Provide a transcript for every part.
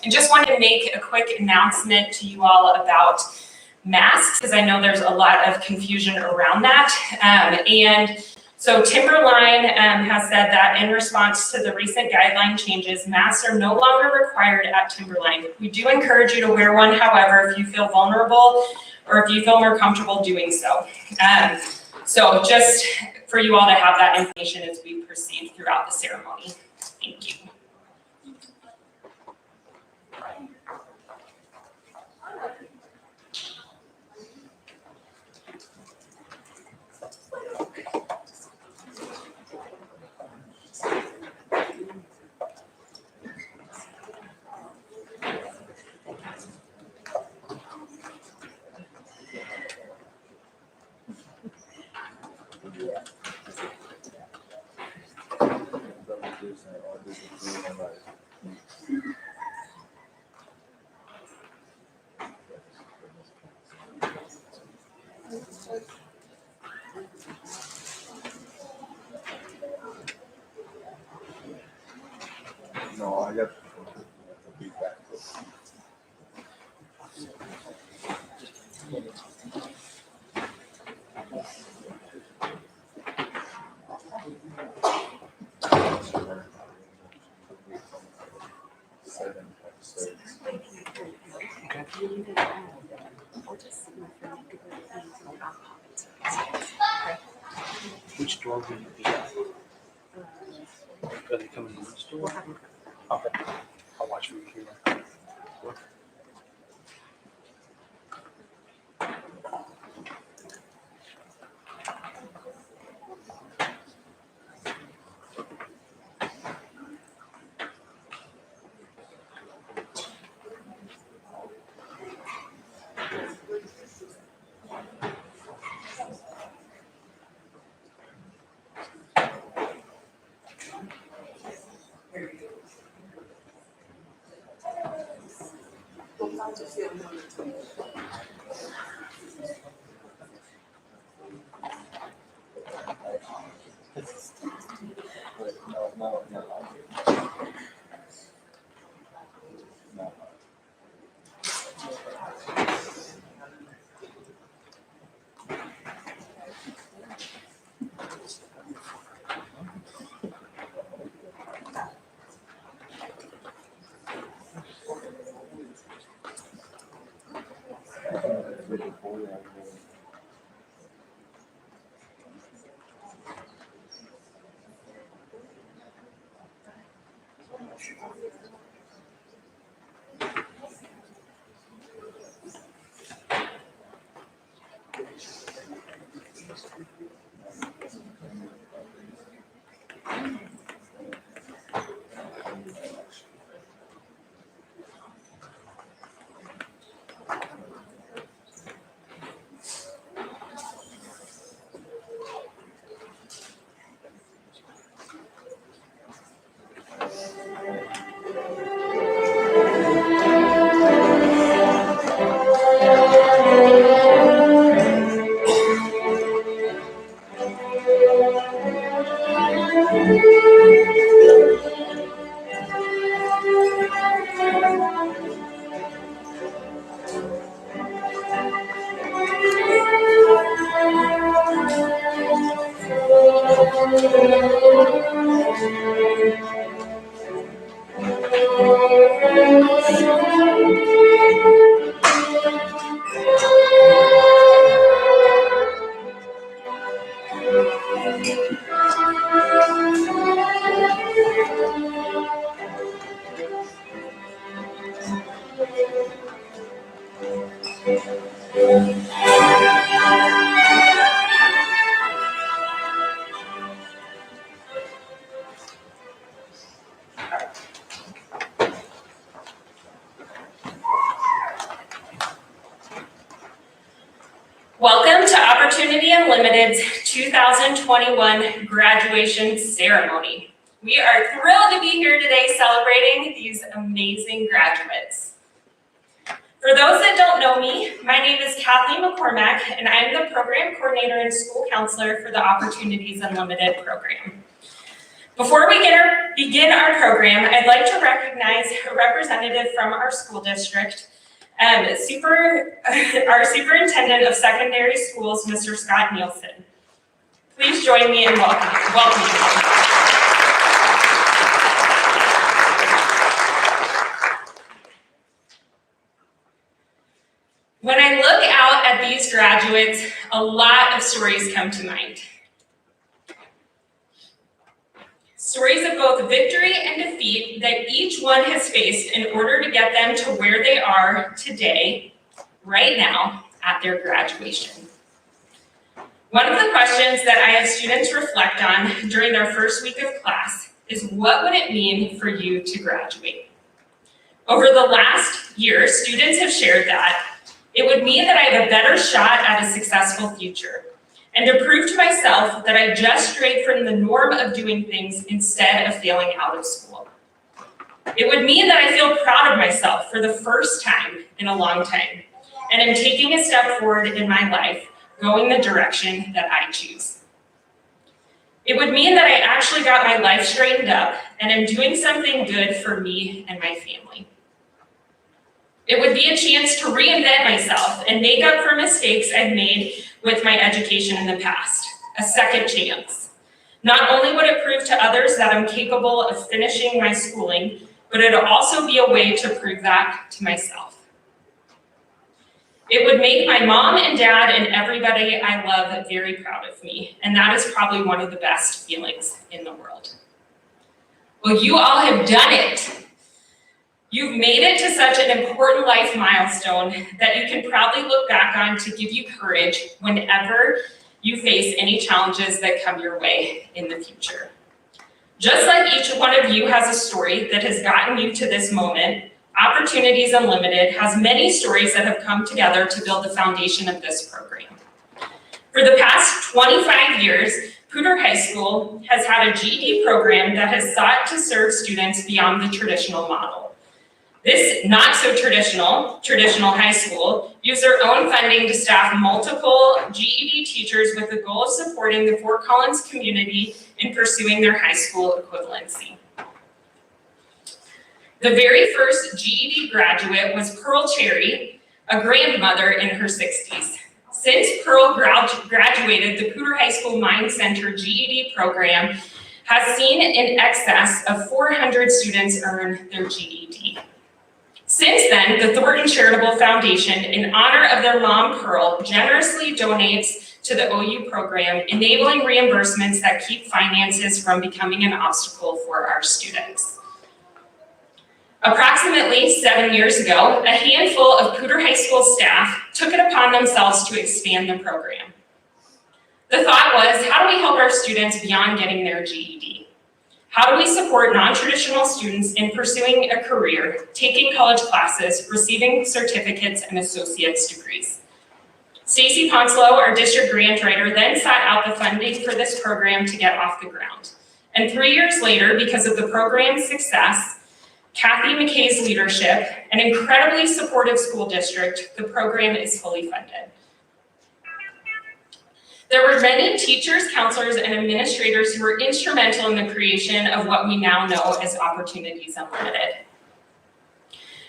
I just wanted to make a quick announcement to you all about masks, because I know there's a lot of confusion around that. And so Timberline has said that in response to the recent guideline changes, masks are no longer required at Timberline. We do encourage you to wear one, however, if you feel vulnerable or if you feel more comfortable doing so. So just for you all to have that information as we proceed throughout the ceremony. Thank you. No, I got the feedback. Which door will you be at? Are they coming in this door? Okay. I'll watch from here. Welcome to Opportunity Unlimited's 2021 graduation ceremony. We are thrilled to be here today celebrating these amazing graduates. For those that don't know me, my name is Kathleen Mccormack, and I'm the program coordinator and school counselor for the Opportunities Unlimited program. Before we begin our program, I'd like to recognize a representative from our school district, our Superintendent of Secondary Schools, Mr. Scott Nielsen. Please join me in welcoming him. When I look out at these graduates, a lot of stories come to mind. Stories of both victory and defeat that each one has faced in order to get them to where they are today, right now, at their graduation. One of the questions that I have students reflect on during their first week of class is, what would it mean for you to graduate? Over the last year, students have shared that it would mean that I have a better shot at a successful future, and to prove to myself that I just strayed from the norm of doing things instead of failing out of school. It would mean that I feel proud of myself for the first time in a long time, and am taking a step forward in my life, going the direction that I choose. It would mean that I actually got my life straightened up and am doing something good for me and my family. It would be a chance to reinvent myself and make up for mistakes I've made with my education in the past, a second chance. Not only would it prove to others that I'm capable of finishing my schooling, but it would also be a way to prove that to myself. It would make my mom and dad and everybody I love very proud of me, and that is probably one of the best feelings in the world. Well, you all have done it. You've made it to such an important life milestone that you can proudly look back on to give you courage whenever you face any challenges that come your way in the future. Just like each one of you has a story that has gotten you to this moment, Opportunities Unlimited has many stories that have come together to build the foundation of this program. For the past 25 years, Poudre High School has had a GED program that has sought to serve students beyond the traditional model. This not so traditional high school used their own funding to staff multiple GED teachers with the goal of supporting the Fort Collins community in pursuing their high school equivalency. The very first GED graduate was Pearl Cherry, a grandmother in her 60s. Since Pearl graduated, the Poudre High School Mind Center GED program has seen in excess of 400 students earn their GED. Since then, the Thornton Charitable Foundation, in honor of their mom, Pearl, generously donates to the OU program, enabling reimbursements that keep finances from becoming an obstacle for our students. Approximately 7 years ago, a handful of Poudre High School staff took it upon themselves to expand the program. The thought was, how do we help our students beyond getting their GED? How do we support non-traditional students in pursuing a career, taking college classes, receiving certificates and associate's degrees? Stacy Ponslow, our district grant writer, then sought out the funding for this program to get off the ground. And 3 years later, because of the program's success, Kathy McKay's leadership, an incredibly supportive school district, the program is fully funded. There were many teachers, counselors, and administrators who were instrumental in the creation of what we now know as Opportunities Unlimited.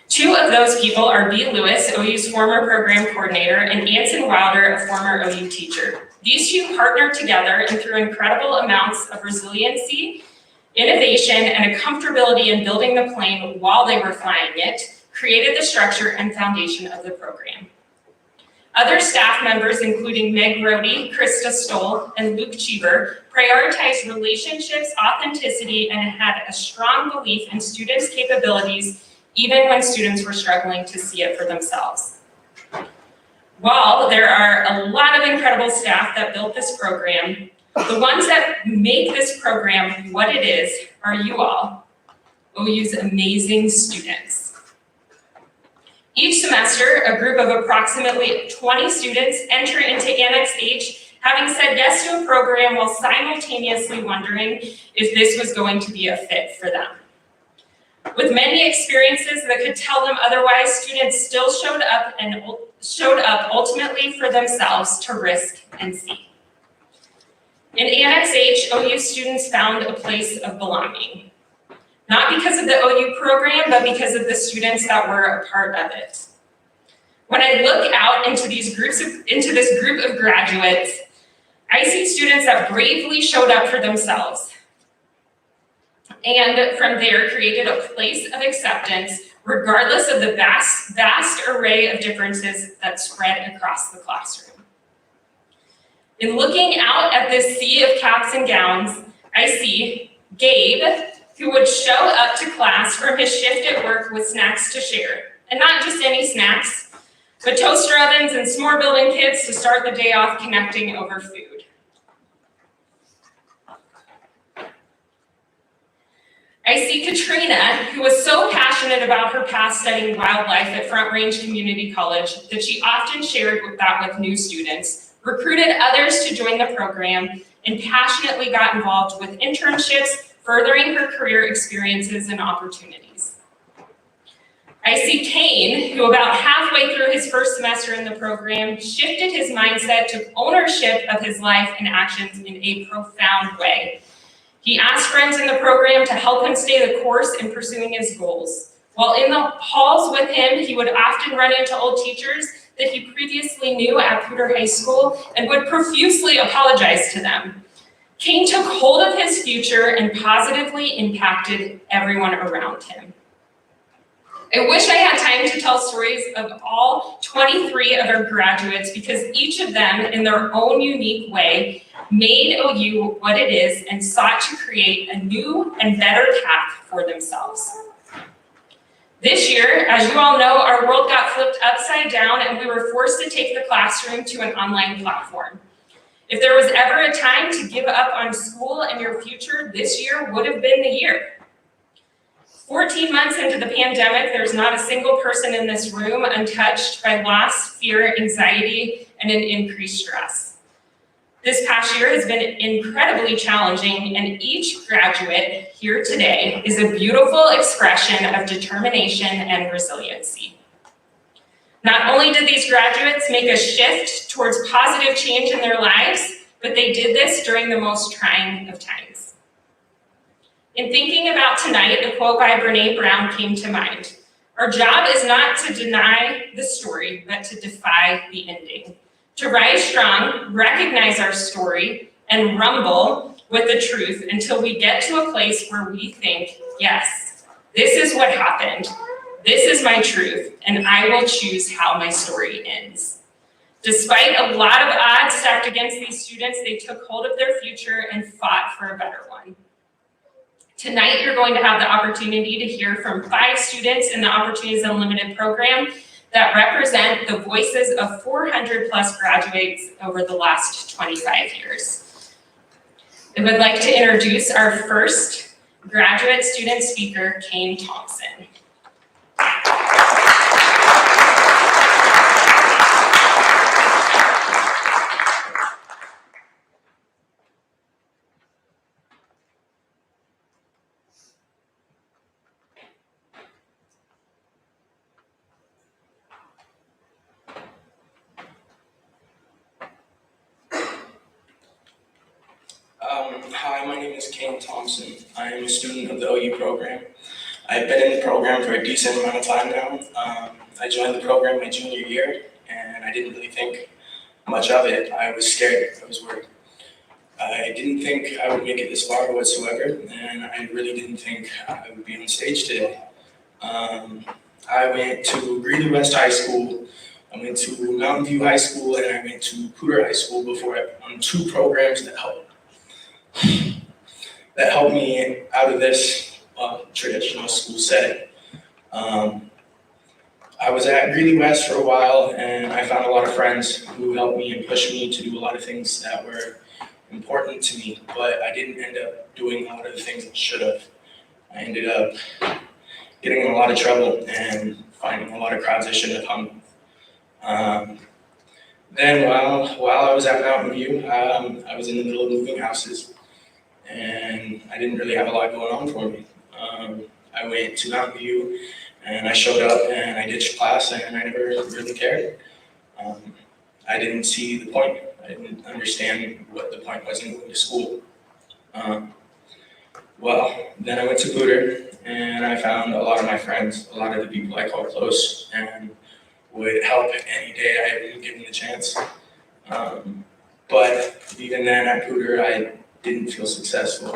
Two of those people are Bea Lewis, OU's former program coordinator, and Anson Wilder, a former OU teacher. These two partnered together and through incredible amounts of resiliency, innovation, and a comfortability in building the plane while they were flying it, created the structure and foundation of the program. Other staff members, including Meg Rohde, Krista Stoll, and Luke Cheever, prioritized relationships, authenticity, and had a strong belief in students' capabilities, even when students were struggling to see it for themselves. While there are a lot of incredible staff that built this program, the ones that make this program what it is are you all, OU's amazing students. Each semester, a group of approximately 20 students enter into Annex H, having said yes to a program while simultaneously wondering if this was going to be a fit for them. With many experiences that could tell them otherwise, students still showed up ultimately for themselves to risk and see. In Annex H, OU students found a place of belonging. Not because of the OU program, but because of the students that were a part of it. When I look out into this group of graduates, I see students that bravely showed up for themselves. And from there created a place of acceptance, regardless of the vast array of differences that spread across the classroom. In looking out at this sea of caps and gowns, I see Gabe, who would show up to class from his shift at work with snacks to share. And not just any snacks, but toaster ovens and s'more building kits to start the day off connecting over food. I see Katrina, who was so passionate about her past studying wildlife at Front Range Community College that she often shared that with new students, recruited others to join the program, and passionately got involved with internships, furthering her career experiences and opportunities. I see Kane, who about halfway through his first semester in the program, shifted his mindset to ownership of his life and actions in a profound way. He asked friends in the program to help him stay the course in pursuing his goals. While in the halls with him, he would often run into old teachers that he previously knew at Poudre High School and would profusely apologize to them. Kane took hold of his future and positively impacted everyone around him. I wish I had time to tell stories of all 23 of our graduates because each of them, in their own unique way, made OU what it is and sought to create a new and better path for themselves. This year, as you all know, our world got flipped upside down and we were forced to take the classroom to an online platform. If there was ever a time to give up on school and your future, this year would have been the year. 14 months into the pandemic, there's not a single person in this room untouched by loss, fear, anxiety, and an increased stress. This past year has been incredibly challenging, and each graduate here today is a beautiful expression of determination and resiliency. Not only did these graduates make a shift towards positive change in their lives, but they did this during the most trying of times. In thinking about tonight, a quote by Brené Brown came to mind. Our job is not to deny the story, but to defy the ending. To rise strong, recognize our story, and rumble with the truth until we get to a place where we think, yes, this is what happened. This is my truth, and I will choose how my story ends. Despite a lot of odds stacked against these students, they took hold of their future and fought for a better one. Tonight, you're going to have the opportunity to hear from 5 students in the Opportunities Unlimited program that represent the voices of 400 plus graduates over the last 25 years. I would like to introduce our first graduate student speaker, Kane Thompson. Hi, my name is Kane Thompson. I am a student of the OU program. I've been in the program for a decent amount of time now. I joined the program my junior year, and I didn't really think much of it. I was scared. I was worried. I didn't think I would make it this far whatsoever, and I really didn't think I would be on stage today. I went to Greeley West High School, I went to Mountain View High School, and I went to Poudre High School before on 2 programs that helped me out of this traditional school setting. I was at Greeley West for a while, and I found a lot of friends who helped me and pushed me to do a lot of things that were important to me, but I didn't end up doing a lot of the things I should have. I ended up getting in a lot of trouble and finding a lot of crowds I shouldn't have hung with. Then while I was at Mountain View, I was in the middle of moving houses, and I didn't really have a lot going on for me. I went to Mountain View, and I showed up, and I ditched class, and I never really cared. I didn't see the point I didn't understand what the point was in going to school. Well, then I went to Booter, and I found a lot of my friends, a lot of the people I call close, and would help any day I was given the chance. But even then at Booter, I didn't feel successful.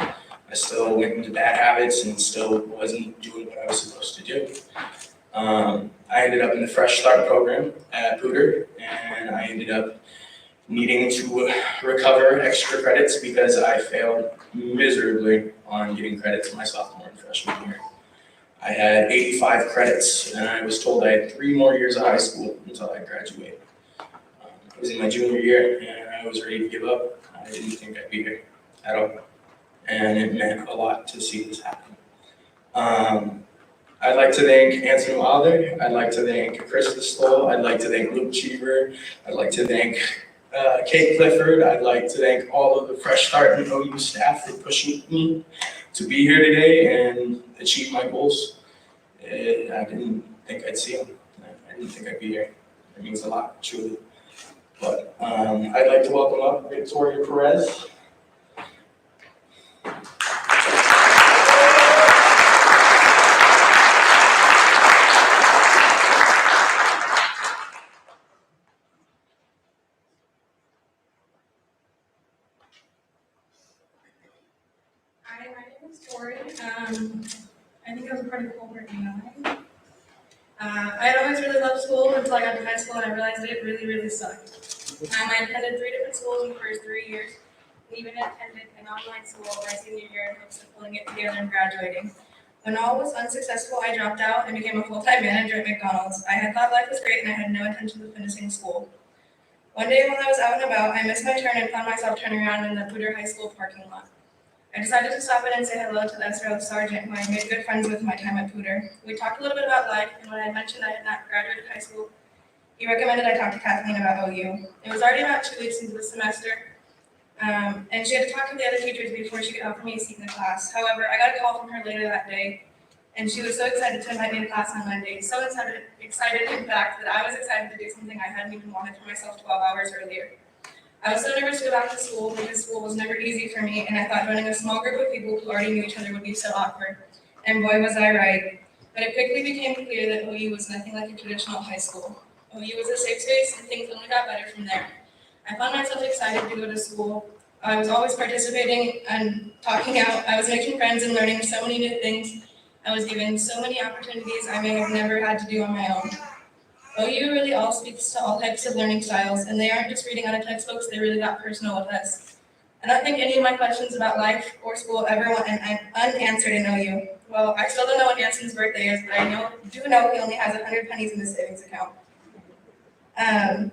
I still went into bad habits and still wasn't doing what I was supposed to do. I ended up in the Fresh Start program at Booter, and I ended up needing to recover extra credits because I failed miserably on getting credits my sophomore and freshman year. I had 85 credits, and I was told I had 3 more years of high school until I graduated. I was in my junior year, and I was ready to give up. I didn't think I'd be here at all, and it meant a lot to see this happen. I'd like to thank Anson Wilder. I'd like to thank Krista Stoll. I'd like to thank Luke Cheever. I'd like to thank Kate Clifford. I'd like to thank all of the Fresh Start and OU staff for pushing me to be here today and achieve my goals. I didn't think I'd see them. I didn't think I'd be here. It means a lot, truly. But I'd like to welcome up Victoria Perez. Hi, my name is Tori. I think I was a part of cohort 9. I had always really loved school until I got to high school and I realized it really sucked. I attended 3 different schools in the first 3 years, and even attended an online school my senior year in hopes of pulling it together and graduating. When all was unsuccessful, I dropped out and became a full-time manager at McDonald's. I had thought life was great and I had no intention of finishing school. One day when I was out and about, I missed my turn and found myself turning around in the Booter High School parking lot. I decided to stop in and say hello to the SRO sergeant who I made good friends with my time at Booter. We talked a little bit about life, and when I mentioned I had not graduated high school, he recommended I talk to Kathleen about OU. It was already about 2 weeks into the semester, and she had to talk to the other teachers before she could offer me a seat in the class. However, I got a call from her later that day, and she was so excited to invite me to class on Monday, so excited in fact that I was excited to do something I hadn't even wanted for myself 12 hours earlier. I was so nervous to go back to school because school was never easy for me, and I thought joining a small group of people who already knew each other would be so awkward. And boy, was I right. But it quickly became clear that OU was nothing like a traditional high school. OU was a safe space, and things only got better from there. I found myself excited to go to school. I was always participating and talking out. I was making friends and learning so many new things. I was given so many opportunities I may have never had to do on my own. OU really all speaks to all types of learning styles, and they aren't just reading out of textbooks, they really got personal with us. I don't think any of my questions about life or school ever went unanswered in OU. Well, I still don't know what Anson's birthday is, but I do know he only has 100 pennies in his savings account. I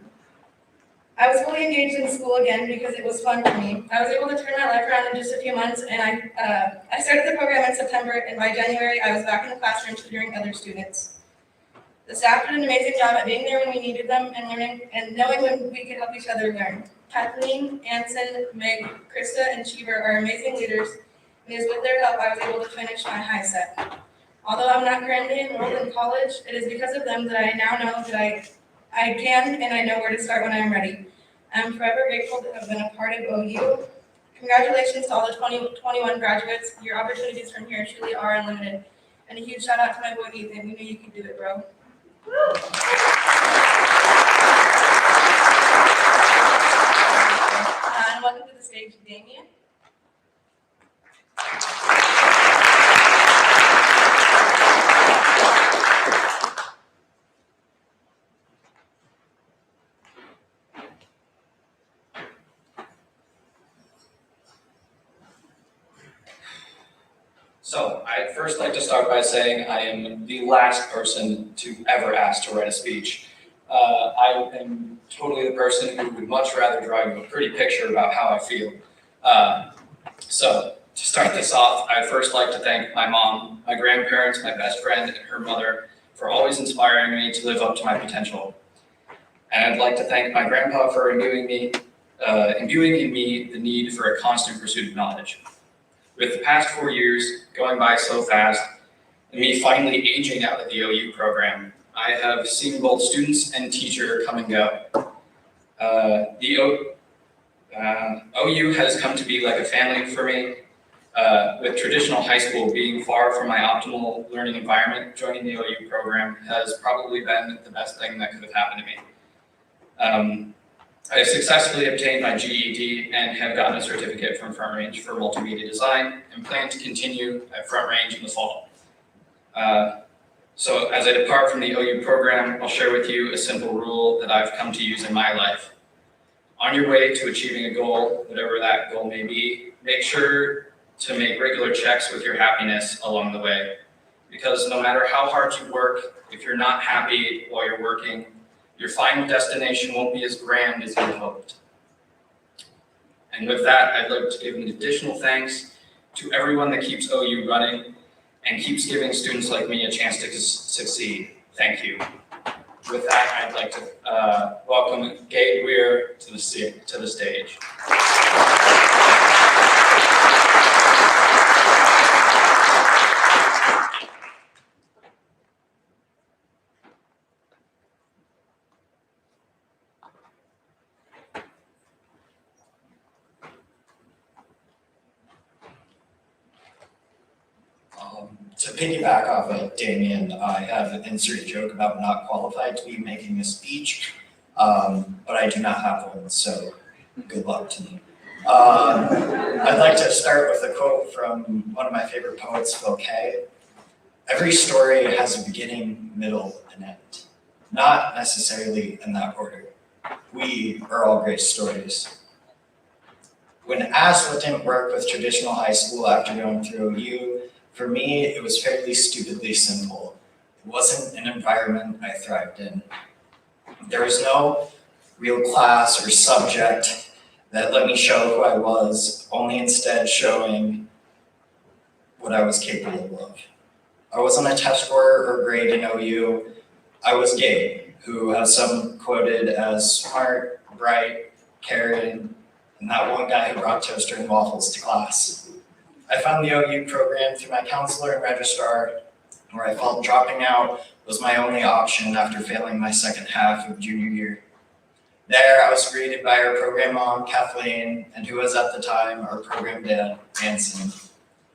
was fully engaged in school again because it was fun for me. I was able to turn my life around in just a few months, and I started the program in September, and by January, I was back in the classroom tutoring other students. The staff did an amazing job at being there when we needed them and learning and knowing when we could help each other learn. Kathleen, Anson, Meg, Krista, and Cheever are amazing leaders, and it is with their help I was able to finish my high set. Although I'm not currently enrolled in college, it is because of them that I now know that I can and I know where to start when I am ready. I'm forever grateful to have been a part of OU. Congratulations to all the 2021 graduates. Your opportunities from here truly are unlimited. And a huge shout out to my boy Ethan. We knew you could do it, bro. And welcome to the stage, Damien. So I'd first like to start by saying I am the last person to ever ask to write a speech. I am totally the person who would much rather draw you a pretty picture about how I feel. So to start this off, I'd first like to thank my mom, my grandparents, my best friend, and her mother for always inspiring me to live up to my potential. And I'd like to thank my grandpa for imbuing in me the need for a constant pursuit of knowledge. With the past 4 years going by so fast, and me finally aging out of the OU program, I have seen both students and teacher come and go. OU has come to be like a family for me. With traditional high school being far from my optimal learning environment, joining the OU program has probably been the best thing that could have happened to me. I have successfully obtained my GED and have gotten a certificate from Front Range for multimedia design and plan to continue at Front Range in the fall. So as I depart from the OU program, I'll share with you a simple rule that I've come to use in my life. On your way to achieving a goal, whatever that goal may be, make sure to make regular checks with your happiness along the way. Because no matter how hard you work, if you're not happy while you're working, your final destination won't be as grand as you had hoped. And with that, I'd like to give an additional thanks to everyone that keeps OU running and keeps giving students like me a chance to succeed. Thank you. With that, I'd like to welcome Gabe Weir to the stage. To piggyback off of Damien, I have an insert joke about not qualified to be making a speech, but I do not have one, so good luck to me. I'd like to start with a quote from one of my favorite poets, Phil Kay. Every story has a beginning, middle, and end, not necessarily in that order. We are all great stories. When asked what didn't work with traditional high school after going through OU, for me, it was fairly stupidly simple. It wasn't an environment I thrived in. There was no real class or subject that let me show who I was, only instead showing what I was capable of. I wasn't a test scorer or grade in OU. I was Gabe, who has some quoted as smart, bright, caring, and that one guy who brought toaster and waffles to class. I found the OU program through my counselor and registrar, where I felt dropping out was my only option after failing my second half of junior year. There, I was greeted by our program mom, Kathleen, and who was at the time our program dad, Anson.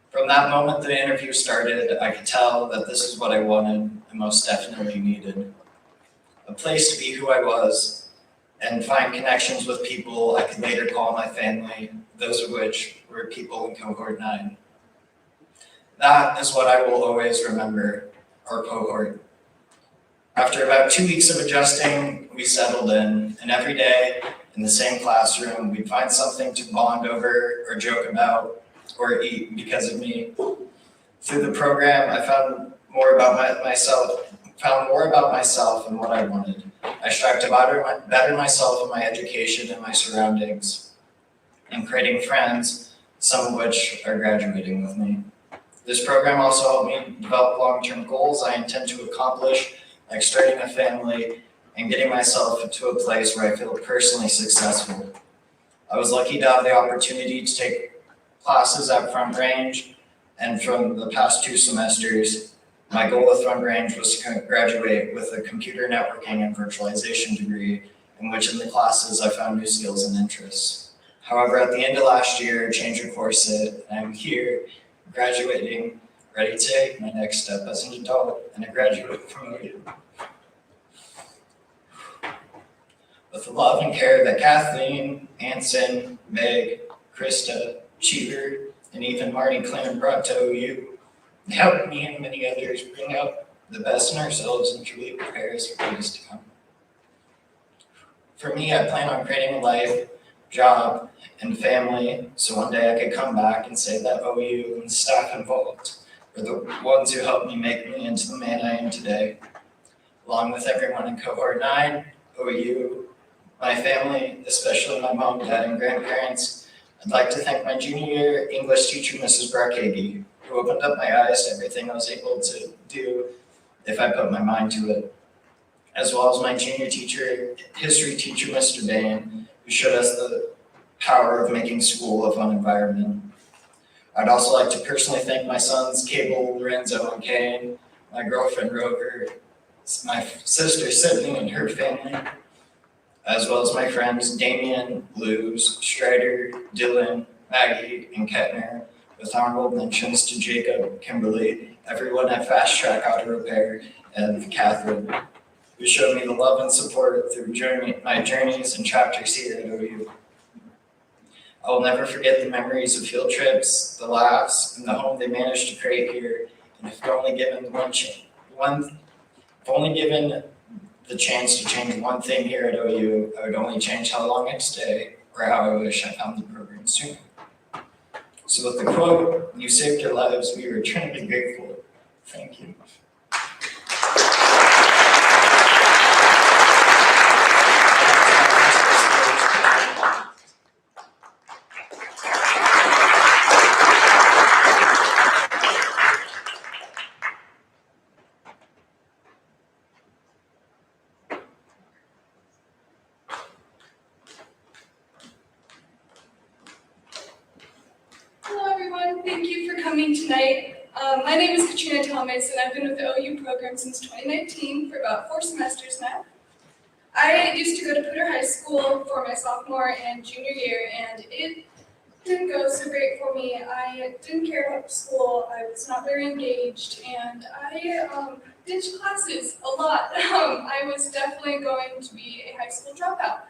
From that moment the interview started, I could tell that this is what I wanted and most definitely needed. A place to be who I was and find connections with people I could later call my family, those of which were people in cohort 9. That is what I will always remember, our cohort. After about 2 weeks of adjusting, we settled in, and every day in the same classroom, we'd find something to bond over or joke about or eat because of me. Through the program, I found more about myself and what I wanted. I strived to better myself in my education and my surroundings, and creating friends, some of which are graduating with me. This program also helped me develop long-term goals I intend to accomplish, like starting a family and getting myself into a place where I feel personally successful. I was lucky to have the opportunity to take classes at Front Range, and from the past 2 semesters, my goal with Front Range was to graduate with a computer networking and virtualization degree, in which in the classes I found new skills and interests. However, at the end of last year, I changed of course, and I'm here, graduating, ready to take my next step as an adult and a graduate from OU. With the love and care that Kathleen, Anson, Meg, Krista, Cheever, and even Marty Clem brought to OU, they helped me and many others bring out the best in ourselves and truly prepare us for days to come. For me, I plan on creating a life, job, and family, so one day I could come back and say that OU and the staff involved are the ones who helped me make me into the man I am today. Along with everyone in cohort 9, OU, my family, especially my mom, dad, and grandparents, I'd like to thank my junior year English teacher, Mrs. Brackady, who opened up my eyes to everything I was able to do if I put my mind to it, as well as my junior teacher, history teacher, Mr. Bain, who showed us the power of making school a fun environment. I'd also like to personally thank my sons, Cable, Lorenzo, and Kane, my girlfriend, Rover, my sister, Sydney, and her family. as well as my friends Damian, Luz, Strider, Dylan, Maggie, and Kettner, with honorable mentions to Jacob, Kimberly, everyone at Fast Track Auto Repair, and Catherine, who showed me the love and support through my journeys and chapters here at OU. I will never forget the memories of field trips, the laughs, and the home they managed to create here. And if only given the chance to change one thing here at OU, I would only change how long I'd stay or how I wish I found the program sooner. So with the quote, "You saved our lives, we are eternally grateful." Thank you. Hello, everyone. Thank you for coming tonight. My name is Katrina Thomas, and I've been with the OU program since 2019 for about 4 semesters now. I used to go to Poudre High School for my sophomore and junior year, and it didn't go so great for me. I didn't care about school. I was not very engaged, and I ditched classes a lot. I was definitely going to be a high school dropout.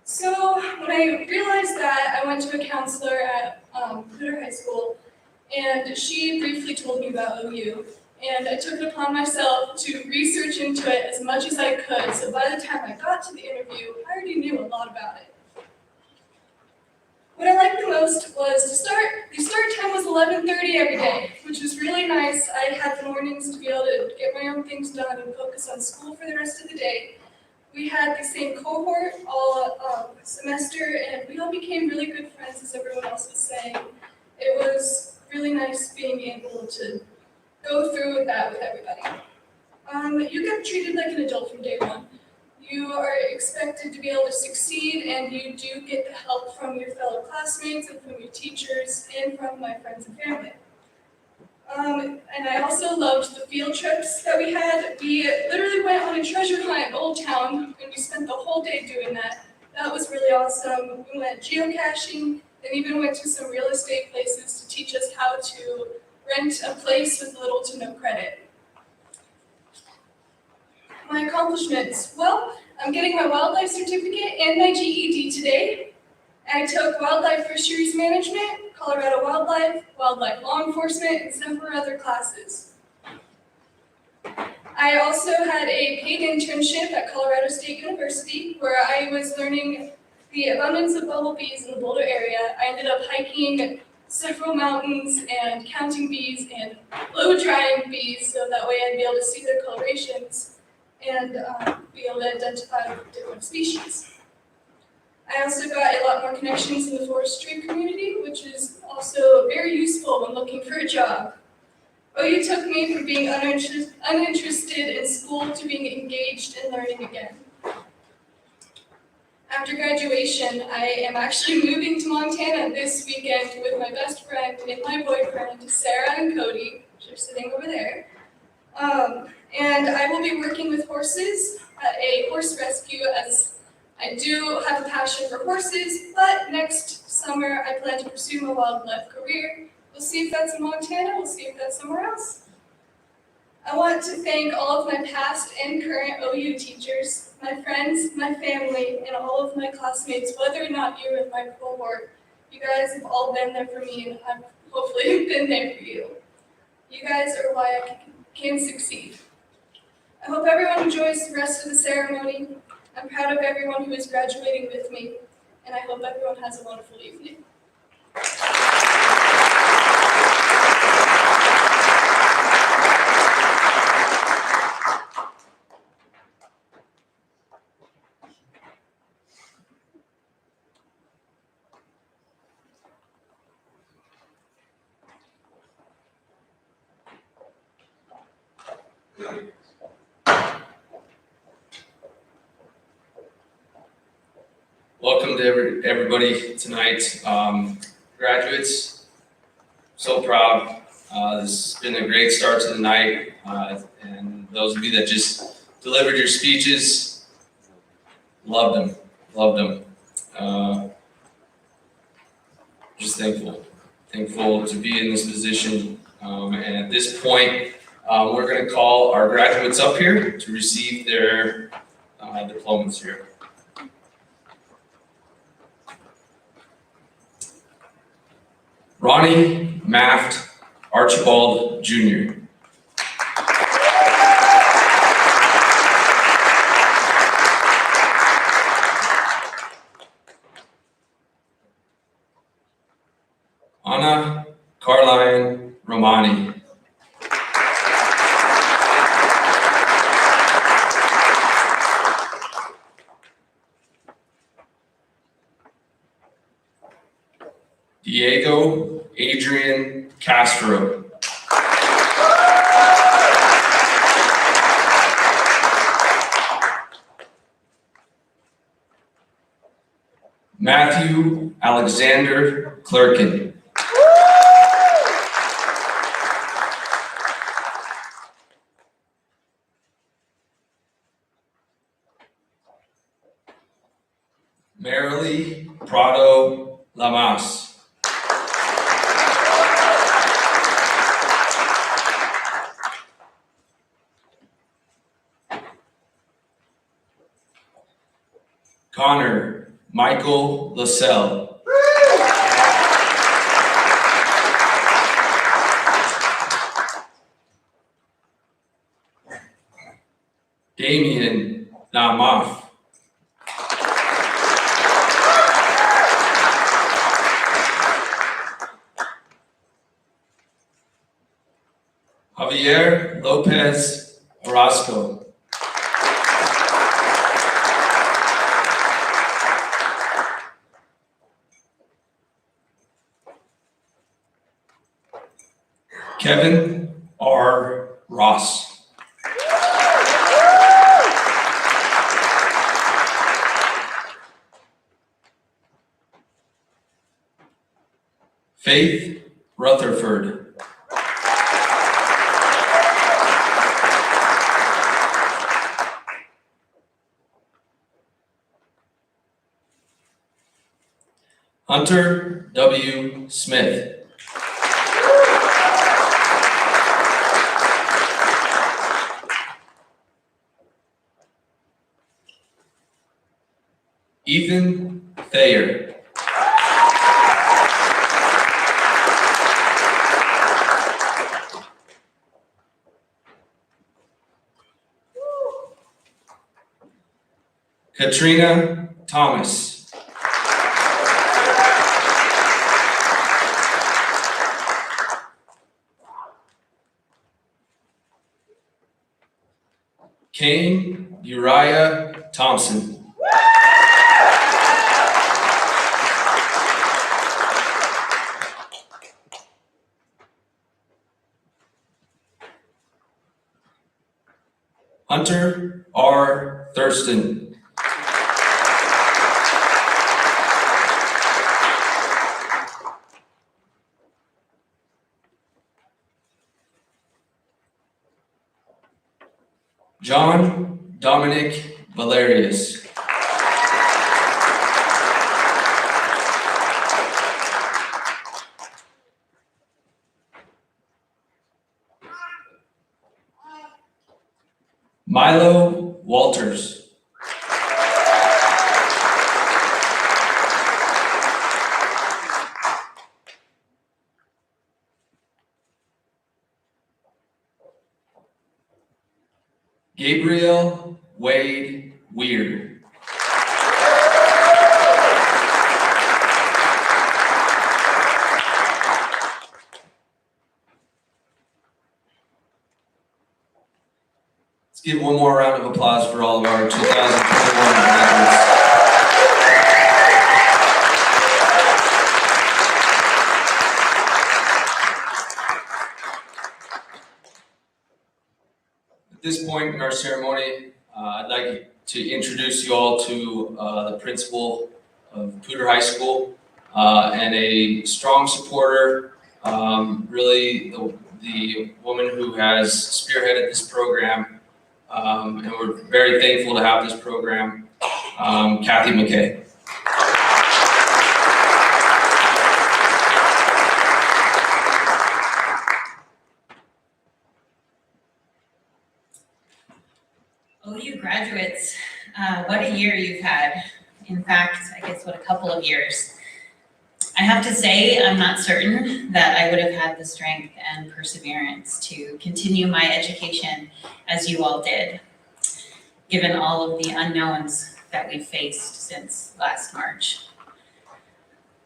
So when I realized that, I went to a counselor at Poudre High School, and she briefly told me about OU. And I took it upon myself to research into it as much as I could, so by the time I got to the interview, I already knew a lot about it. What I liked the most was the start time was 11:30 every day, which was really nice. I had the mornings to be able to get my own things done and focus on school for the rest of the day. We had the same cohort all semester, and we all became really good friends, as everyone else was saying. It was really nice being able to go through with that with everybody. You get treated like an adult from day one. You are expected to be able to succeed, and you do get the help from your fellow classmates and from your teachers and from my friends and family. And I also loved the field trips that we had. We literally went on a treasure hunt in Old Town, and we spent the whole day doing that. That was really awesome. We went geocaching, and even went to some real estate places to teach us how to rent a place with little to no credit. My accomplishments. Well, I'm getting my wildlife certificate and my GED today. I took wildlife fisheries management, Colorado wildlife, wildlife law enforcement, and several other classes. I also had a paid internship at Colorado State University where I was learning the abundance of bumblebees in the Boulder area. I ended up hiking several mountains and counting bees and blow drying bees so that way I'd be able to see their colorations and be able to identify different species. I also got a lot more connections in the forestry community, which is also very useful when looking for a job. OU took me from being uninterested in school to being engaged in learning again. After graduation, I am actually moving to Montana this weekend with my best friend and my boyfriend, Sarah and Cody, which are sitting over there. And I will be working with horses at a horse rescue, as I do have a passion for horses, but next summer I plan to pursue my wildlife career. We'll see if that's in Montana, we'll see if that's somewhere else. I want to thank all of my past and current OU teachers, my friends, my family, and all of my classmates, whether or not you're in my cohort. You guys have all been there for me, and I've hopefully been there for you. You guys are why I can succeed. I hope everyone enjoys the rest of the ceremony. I'm proud of everyone who is graduating with me, and I hope everyone has a wonderful evening. Welcome to everybody tonight. Graduates, so proud. This has been a great start to the night. And those of you that just delivered your speeches, loved them. loved them. Just thankful to be in this position. And at this point, we're going to call our graduates up here to receive their diplomas here. Ronnie Maft Archibald Jr. Anna Caroline Romani. Diego Adrian Castro. Matthew Alexander Clerkin. Marilee Prado Lamas. Connor Michael LaSalle. Damian Namaf. Javier Lopez Orozco. Kevin R. Ross. Faith Rutherford. Hunter W. Smith. Ethan Thayer. Katrina Thomas. Kane Uriah Thompson. Hunter R. Thurston. John Dominic Valerius. Milo Walters. Gabriel Wade Weir. Let's give one more round of applause for all of our 2021 graduates. At this point in our ceremony, I'd like to introduce you all to the principal of Poudre High School and a strong supporter, really the woman who has spearheaded this program, and we're very thankful to have this program. Kathy McKay. OU graduates, what a year you've had. In fact, I guess what a couple of years. I have to say, I'm not certain that I would have had the strength and perseverance to continue my education as you all did, given all of the unknowns that we've faced since last March.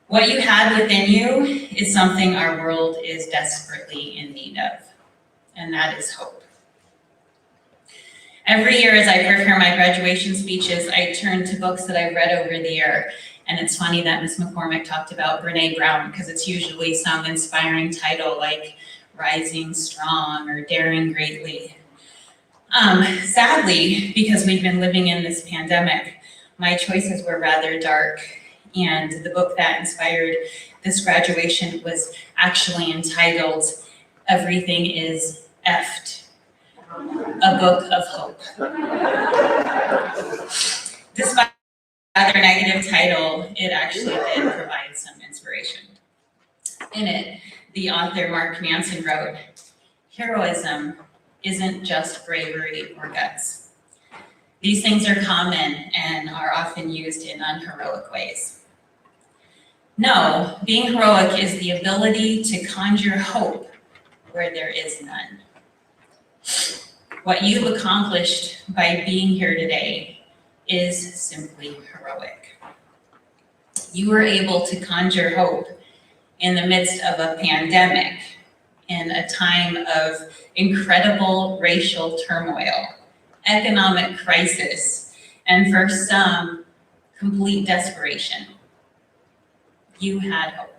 What you had within you is something our world is desperately in need of, and that is hope. Every year as I prepare my graduation speeches, I turn to books that I've read over the year. And it's funny that Ms. McCormack talked about Brene Brown, because it's usually some inspiring title like Rising Strong or Daring Greatly. Sadly, because we've been living in this pandemic, my choices were rather dark. And the book that inspired this graduation was actually entitled Everything is Effed. A book of hope. Despite a rather negative title, it actually did provide some inspiration. In it, the author Mark Manson wrote, "Heroism isn't just bravery or guts. These things are common and are often used in unheroic ways. No, being heroic is the ability to conjure hope where there is none. What you've accomplished by being here today is simply heroic. You were able to conjure hope in the midst of a pandemic, in a time of incredible racial turmoil, economic crisis, and for some, complete desperation. You had hope."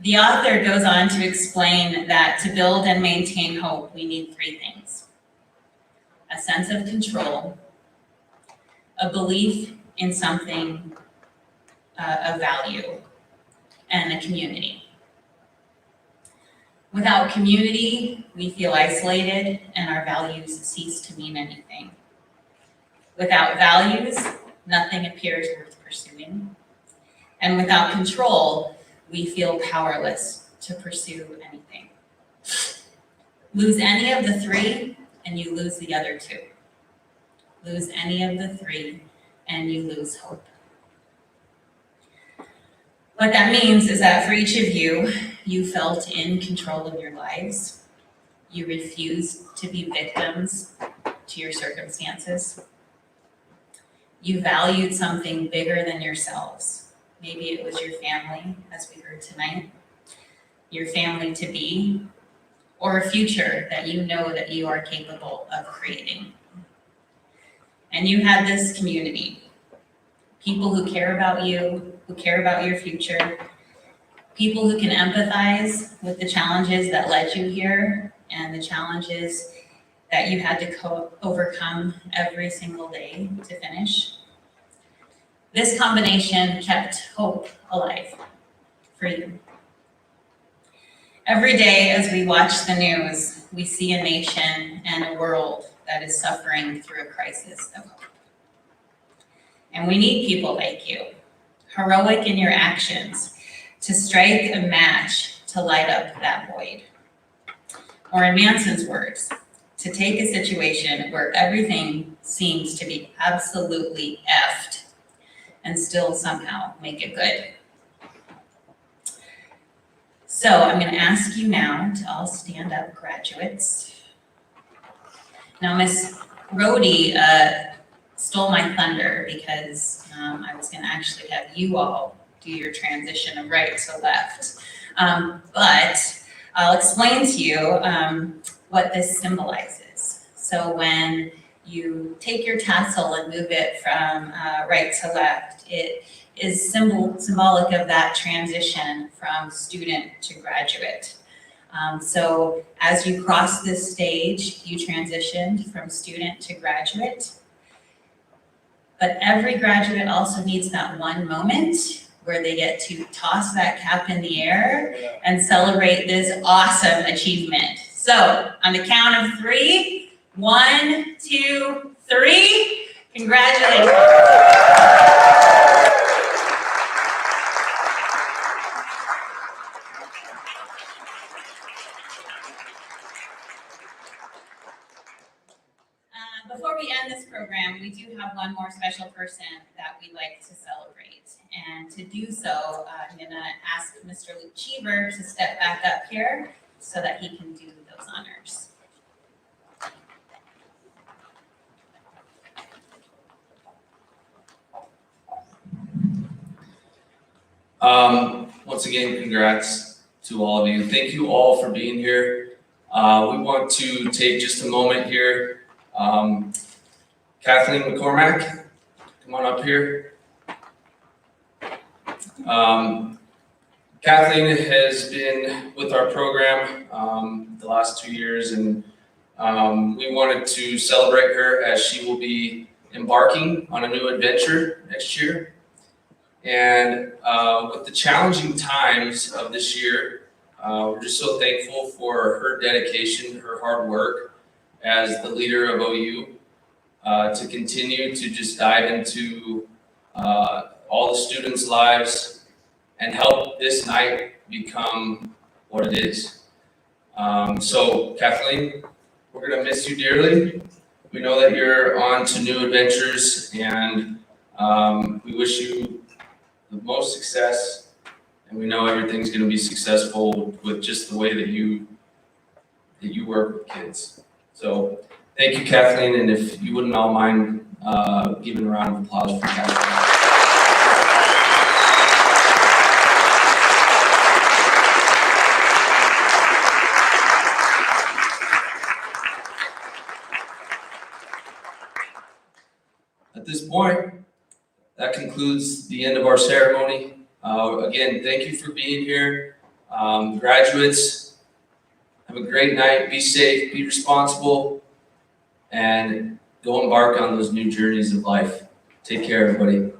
The author goes on to explain that to build and maintain hope, we need three things: a sense of control, a belief in something of value, and a community. Without community, we feel isolated and our values cease to mean anything. Without values, nothing appears worth pursuing. And without control, we feel powerless to pursue anything. Lose any of the three, and you lose the other two. Lose any of the three, and you lose hope. What that means is that for each of you, you felt in control of your lives. You refused to be victims to your circumstances. You valued something bigger than yourselves. Maybe it was your family, as we heard tonight, your family to be, or a future that you know that you are capable of creating. And you had this community, people who care about you, who care about your future, people who can empathize with the challenges that led you here and the challenges that you had to overcome every single day to finish. This combination kept hope alive for you. Every day as we watch the news, we see a nation and a world that is suffering through a crisis of hope. And we need people like you, heroic in your actions, to strike a match to light up that void. Or in Manson's words, to take a situation where everything seems to be absolutely effed and still somehow make it good. So I'm going to ask you now to all stand up, graduates. Now, Miss Rhodey stole my thunder because I was going to actually have you all do your transition of right to left. But I'll explain to you what this symbolizes. So when you take your tassel and move it from right to left, it is symbolic of that transition from student to graduate. So as you cross this stage, you transitioned from student to graduate. But every graduate also needs that one moment where they get to toss that cap in the air and celebrate this awesome achievement. So on the count of 3, 1, 2, 3, Congratulations. Before we end this program, we do have one more special person that we'd like to celebrate. And to do so, I'm going to ask Mr. Luke Cheever to step back up here so that he can do those honors. Once again, congrats to all of you. Thank you all for being here. We want to take just a moment here. Kathleen Mccormack, come on up here. Kathleen has been with our program the last 2 years, and we wanted to celebrate her as she will be embarking on a new adventure next year. And with the challenging times of this year, we're just so thankful for her dedication, her hard work as the leader of OU, to continue to just dive into all the students' lives and help this night become what it is. So Kathleen, we're gonna miss you dearly. We know that you're on to new adventures, and we wish you the most success, and we know everything's gonna be successful with just the way that you work with kids. So thank you, Kathleen, and if you wouldn't all mind giving a round of applause for Kathleen. At this point, that concludes the end of our ceremony. Again, thank you for being here. Graduates, have a great night. Be safe, be responsible, and go embark on those new journeys of life. Take care, everybody.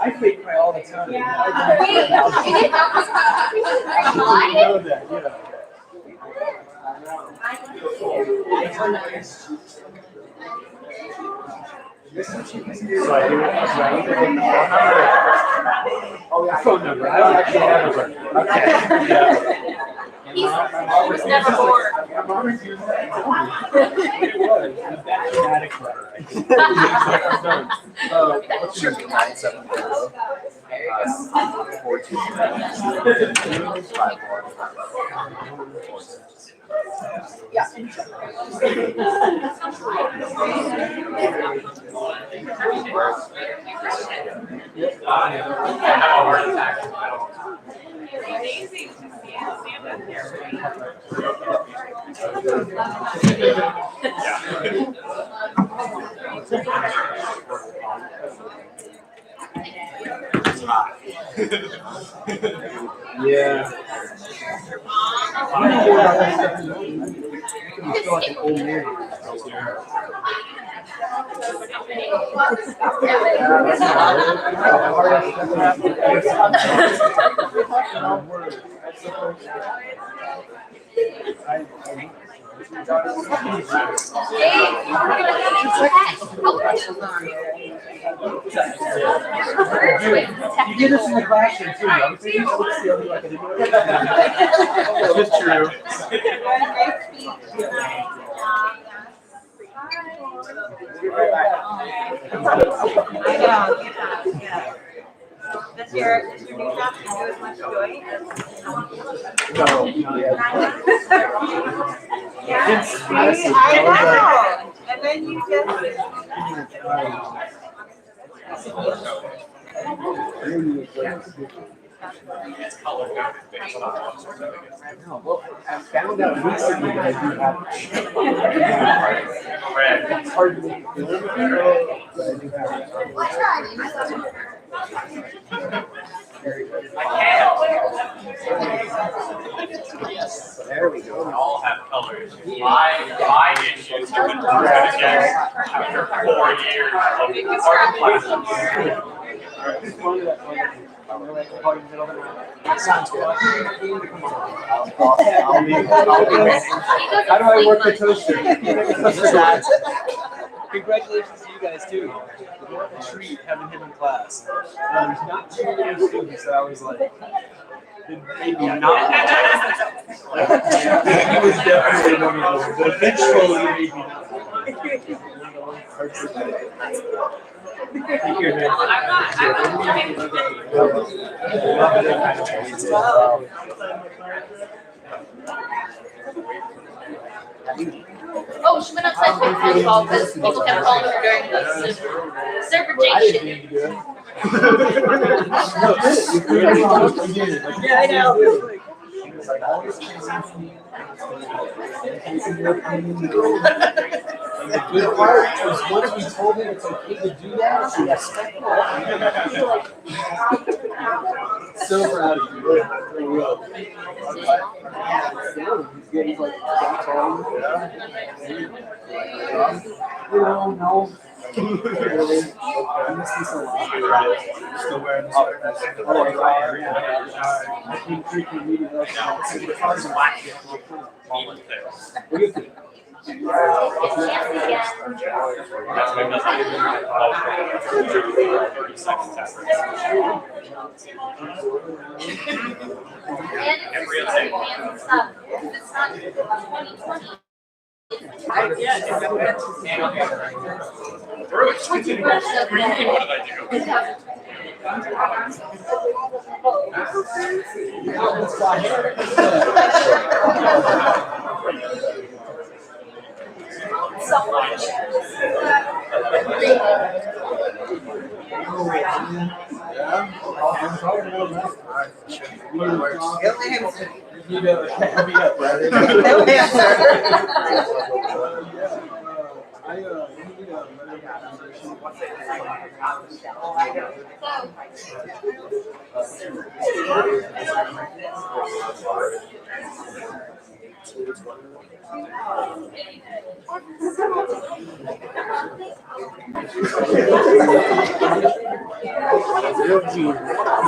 I fake cry all the time. Yeah. I know that, yeah. So I do it, so I either take the phone number. Oh, yeah, phone number. I don't actually have a phone. Okay. Yeah. He's never bored. My mom is using that. It was. Dramatic letter. What's your 970? 427. 54. Amazing to see you stand there. Yeah. I feel like an old man. You get this in the classroom too. That's true. I know, yeah. This year new job can do as much joy as yeah, see, I know. And then you Well, I found out recently that I do have. It's hard to make it feel, but I do have. There we go. We all have colors. My issues have been strategies after 4 years of art classes. Sounds good. I'll be waiting. How do I work the toaster? Congratulations to you guys too. What a treat having him in class. There's not too many students that I was like, it made me not. He was definitely one of those, but eventually made me not. Take care, man. Oh, she went outside to play volleyball because people kept calling her during the segregation. Yeah, I know. And the good part was once we told him it's okay to do that, she respected it. So proud of you. For real. He's getting like that's all. You know, no. Really? I miss you so much. Still wearing the sweater. Oh, yeah. I think freaking meeting like what do you think?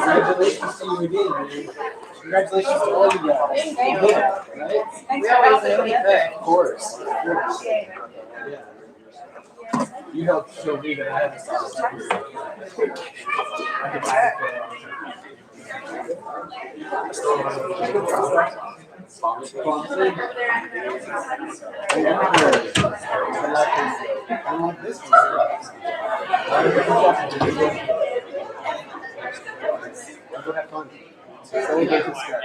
Congratulations to you again, man. Congratulations to all you guys. Right? Of course. Yeah. You helped show me that I have Go have fun. Celebrate this guy.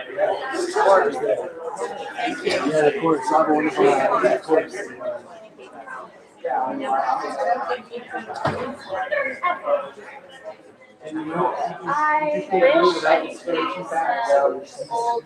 Yeah, of course. Have a wonderful night. Of course. And you know, I wish I could take some old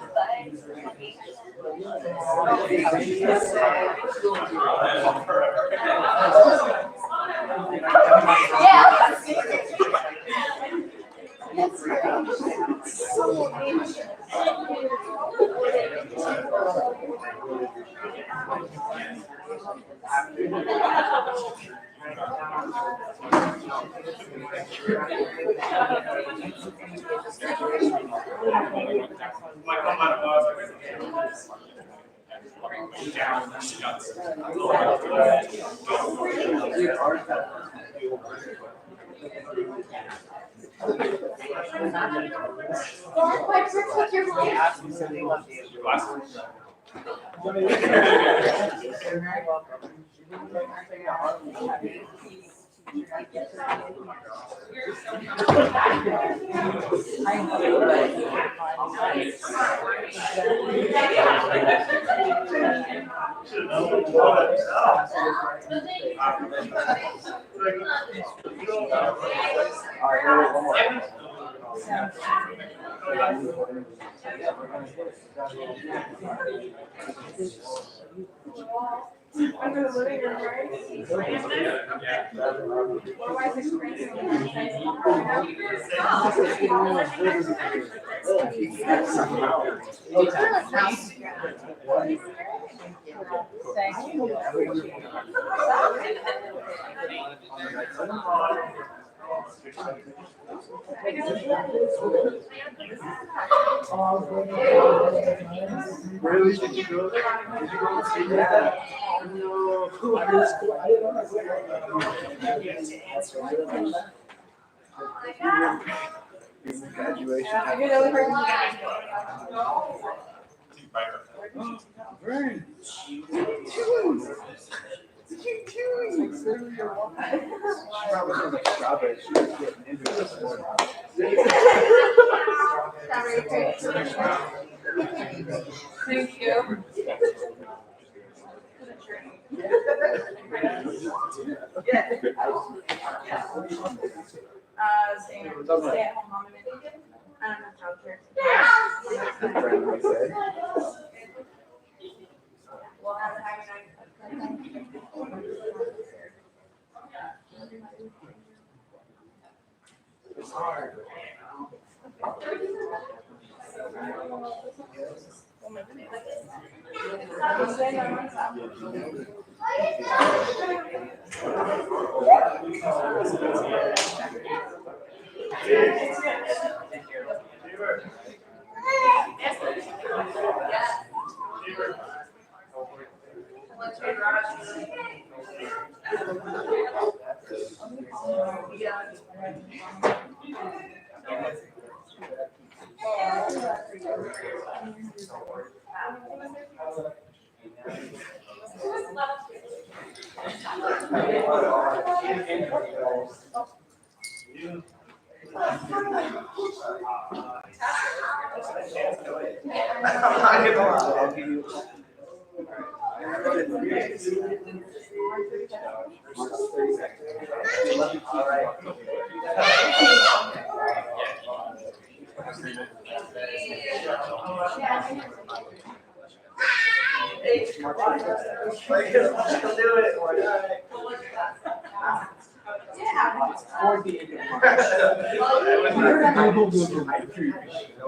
Really? Did you go there? Did you go and see that? No. I didn't know. Graduation. Vern. Thank you. Stay at home mom and I don't have childcare. We'll have a happy night. It's hard.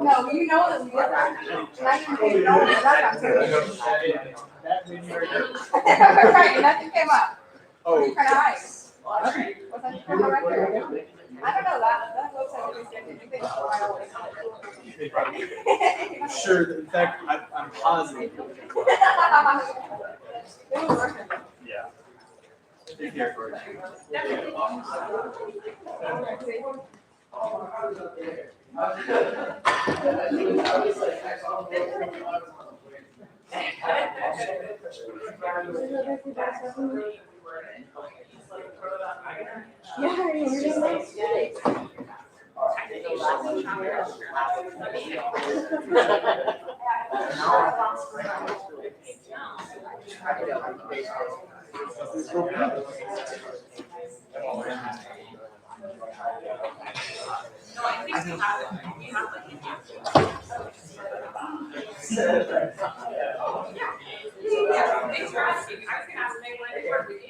No, you know that we have that. Right, nothing came up. Oh. Kind of nice. Was that from the record? I don't know that. That looks like it's different. Sure, in fact, I'm positive. It was working. Yeah. Take care, George. No, I think we have it. We have it. Yeah, thanks for asking. I was gonna ask Meg when I work with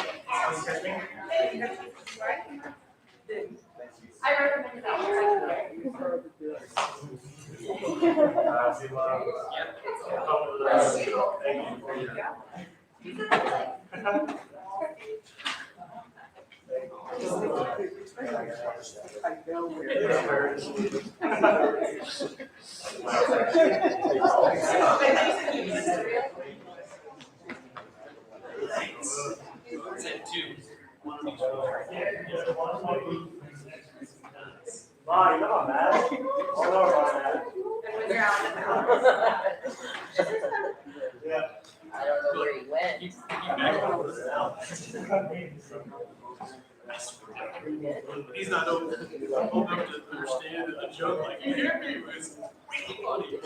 you. Bonnie, come on, man. Hold on, man. Yeah. I don't know where he went. He's not old enough to understand a joke like, you hear me? It's funny.